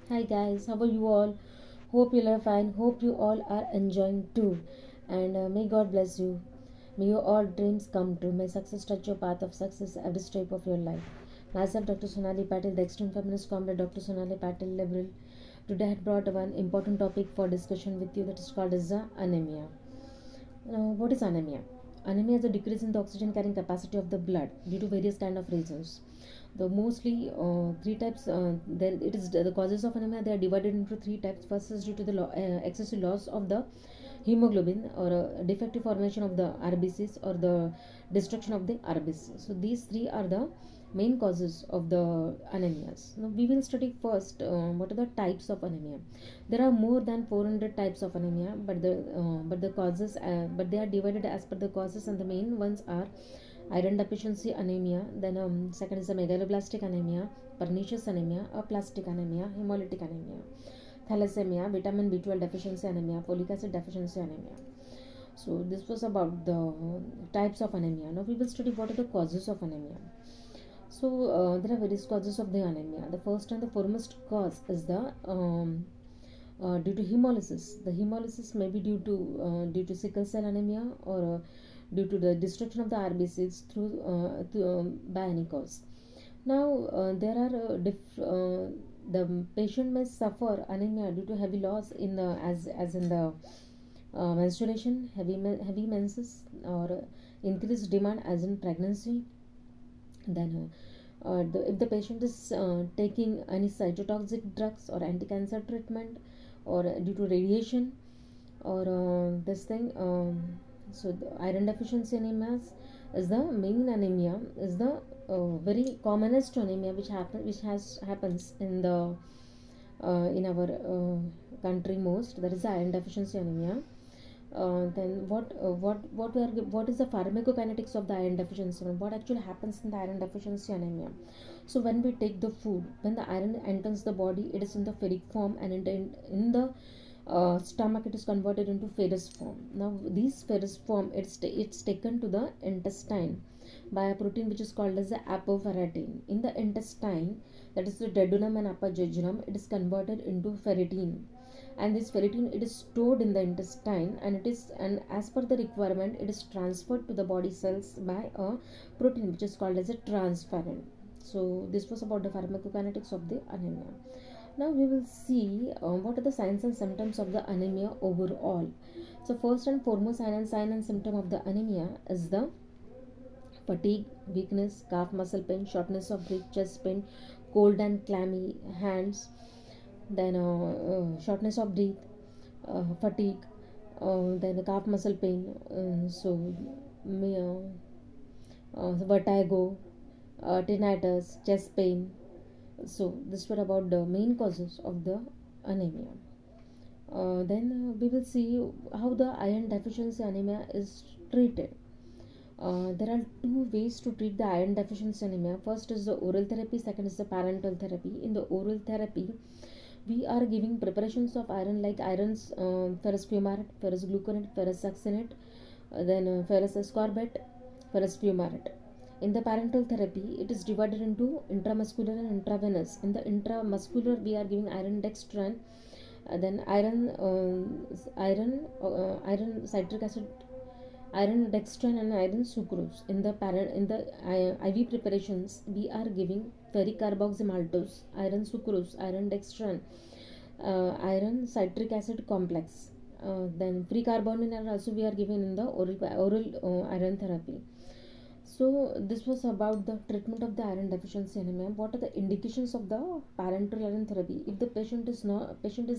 Hi guys, how are you all? Hope you are fine. Hope you all are enjoying too. And may God bless you. May your all dreams come true. May success touch your path of success every step of your life. Myself, Dr. Sonali Patil, the extreme feminist comrade, Dr. Sonali Patil, liberal. Today I had brought one important topic for discussion with you that is called as anemia. What is anemia? Anemia is a decrease in the oxygen carrying capacity of the blood due to various kind of reasons. The mostly three types. Then it is the causes of anemia. They are divided into three types. First is due to the excessive loss of the hemoglobin or a defective formation of the RBCs or the destruction of the RBCs. So these three are the main causes of the anemias. Now we will study first what are the types of anemia. There are more than 400 types of anemia, but the causes they are divided as per the causes, and the main ones are iron deficiency anemia. Then second is the megaloblastic anemia, pernicious anemia, aplastic anemia, hemolytic anemia, thalassemia, vitamin B12 deficiency anemia, folic acid deficiency anemia. So this was about the types of anemia. Now we will study what are the causes of anemia. So there are various causes of the anemia. The first and the foremost cause is the due to hemolysis. The hemolysis may be due to sickle cell anemia or due to the destruction of the RBCs by any cause. Now the patient may suffer anemia due to heavy loss in the as in the menstruation, heavy menses, or increased demand as in pregnancy. Then if the patient is taking any cytotoxic drugs or anti-cancer treatment, or due to radiation, or this thing so the iron deficiency anemias is the main anemia, is the very commonest anemia which has happens in our country most. That is the iron deficiency anemia. Then what is the pharmacokinetics of the iron deficiency and what actually happens in the iron deficiency anemia? So when we take the food, when the iron enters the body, it is in the ferric form, and in the stomach it is converted into ferrous form. Now this ferrous form, it's taken to the intestine by a protein which is called as the apoferritin. In the intestine, that is the duodenum and upper jejunum, it is converted into ferritin, and this ferritin, it is stored in the intestine, and as per the requirement, it is transferred to the body cells by a protein which is called as a transferrin. So this was about the pharmacokinetics of the anemia. Now we will see what are the signs and symptoms of the anemia overall. So first and foremost, sign and symptom of the anemia is the fatigue, weakness, calf muscle pain, shortness of breath, chest pain, cold and clammy hands, then shortness of breath, fatigue, then calf muscle pain, vertigo, tinnitus, chest pain. So this were about the main causes of the anemia. Then we will see how the iron deficiency anemia is treated. There are two ways to treat the iron deficiency anemia. First is the oral therapy, second is the parenteral therapy. In the oral therapy, we are giving preparations of iron like irons, ferrous fumarate, ferrous gluconate, ferrous succinate, ferrous ascorbate, ferrous fumarate. In the parenteral therapy, it is divided into intramuscular and intravenous. In the intramuscular, we are giving iron dextran, then iron citric acid, iron dextran, and iron sucrose. In the IV preparations, we are giving ferric carboxymaltose, iron sucrose, iron dextran, iron citric acid complex. Then free carbonate also we are given in the oral iron therapy. So this was about the treatment of the iron deficiency anemia. What are the indications of the parenteral iron therapy? If the patient is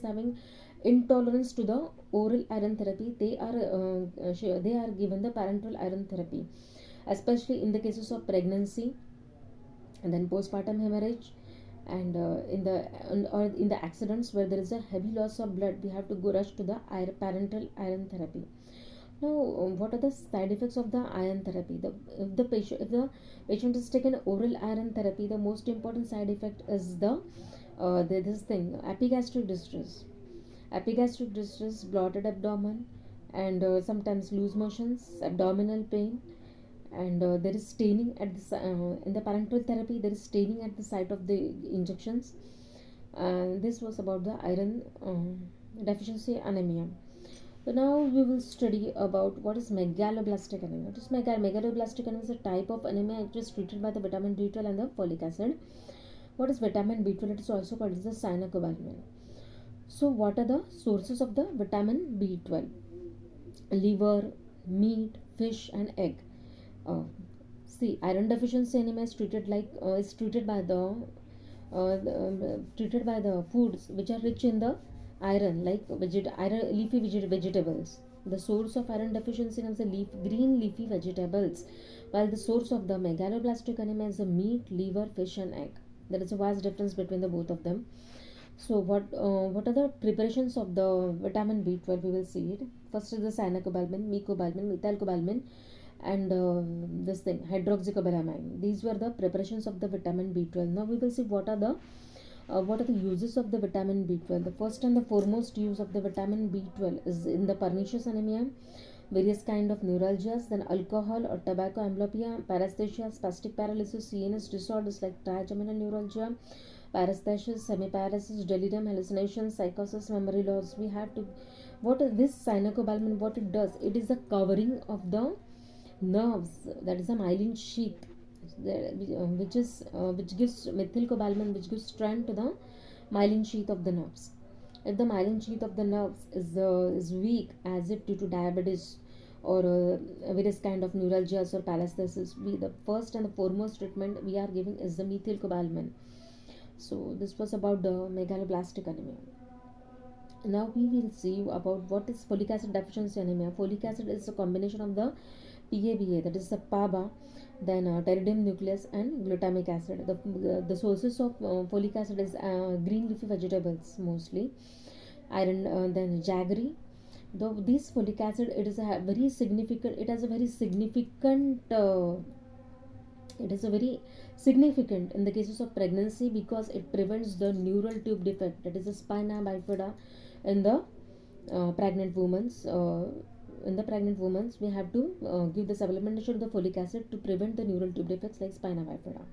having intolerance to the oral iron therapy, they are given the parenteral iron therapy, especially in the cases of pregnancy and then postpartum hemorrhage, and or in the accidents where there is a heavy loss of blood, we have to go rush to the parenteral iron therapy. Now, what are the side effects of the iron therapy? If the patient is taken oral iron therapy, the most important side effect is this thing, epigastric distress. Epigastric distress, bloated abdomen, and sometimes loose motions, abdominal pain, and there is staining in the parenteral therapy. There is staining at the site of the injections. and this was about the iron deficiency anemia. So now we will study about what is megaloblastic anemia. What is megaloblastic anemia? Is a type of anemia which is treated by the vitamin B12 and the folic acid. What is vitamin B12? It is also called as the cyanocobalamin. So what are the sources of the vitamin B12? Liver, meat, fish, and egg. Uh, See, iron deficiency anemia is treated by the foods which are rich in the iron, like leafy vegetables. The source of iron deficiency is the green leafy vegetables, while the source of the megaloblastic anemia is the meat, liver, fish, and egg. There is a vast difference between the both of them. So what are the preparations of the vitamin B12? We will see it. First is the cyanocobalamin, mecobalamin, methylcobalamin, and this thing hydroxycobalamin. These were the preparations of the vitamin B12. Now we will see what are the uses of the vitamin B12. The first and the foremost use of the vitamin B12 is in the pernicious anemia, various kind of neuralgias, then alcohol or tobacco amblyopia, paresthesia, spastic paralysis, CNS disorders like trigeminal neuralgia, paresthesia, semi-paralysis, delirium, hallucinations, psychosis, memory loss. We have to what is this cyanocobalamin? What it does? It is the covering of the nerves, that is a myelin sheath, which gives methylcobalamin, which gives strength to the myelin sheath of the nerves. If the myelin sheath of the nerves is weak, as if due to diabetes or various kind of neuralgias or paresthesis, the first and the foremost treatment we are giving is the methylcobalamin. So this was about the megaloblastic anemia. Now we will see about what is folic acid deficiency anemia. Folic acid is a combination of the PABA, that is the PABA, then pteridine nucleus and glutamic acid. The sources of folic acid is green leafy vegetables mostly. Iron, then jaggery. This folic acid, it is a very significant. It has a very significant. It is a very significant in the cases of pregnancy because it prevents the neural tube defect, that is the spina bifida, in the pregnant women's. We have to give the supplementation of the folic acid to prevent the neural tube defects like spina bifida.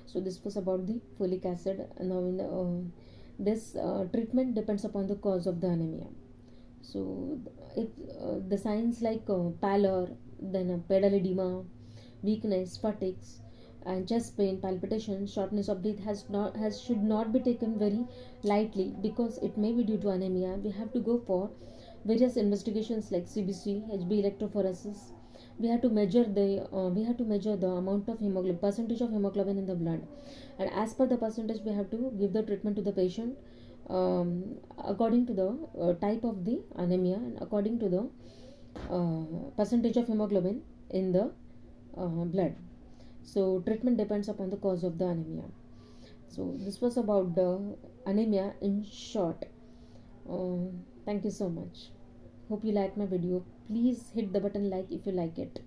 So this was about the folic acid. Now in this treatment depends upon the cause of the anemia. So if the signs like pallor, then pedal edema, weakness, fatigues, and chest pain, palpitation, shortness of breath should not be taken very lightly because it may be due to anemia. We have to go for various investigations like CBC, HB electrophoresis. We have to measure the amount of hemoglobin, percentage of hemoglobin in the blood, and as per the percentage, we have to give the treatment to the patient according to the type of the anemia and according to the percentage of hemoglobin in the blood. So treatment depends upon the cause of the anemia. So this was about the anemia in short. Thank you so much. Hope you like my video. Please hit the button like if you like it.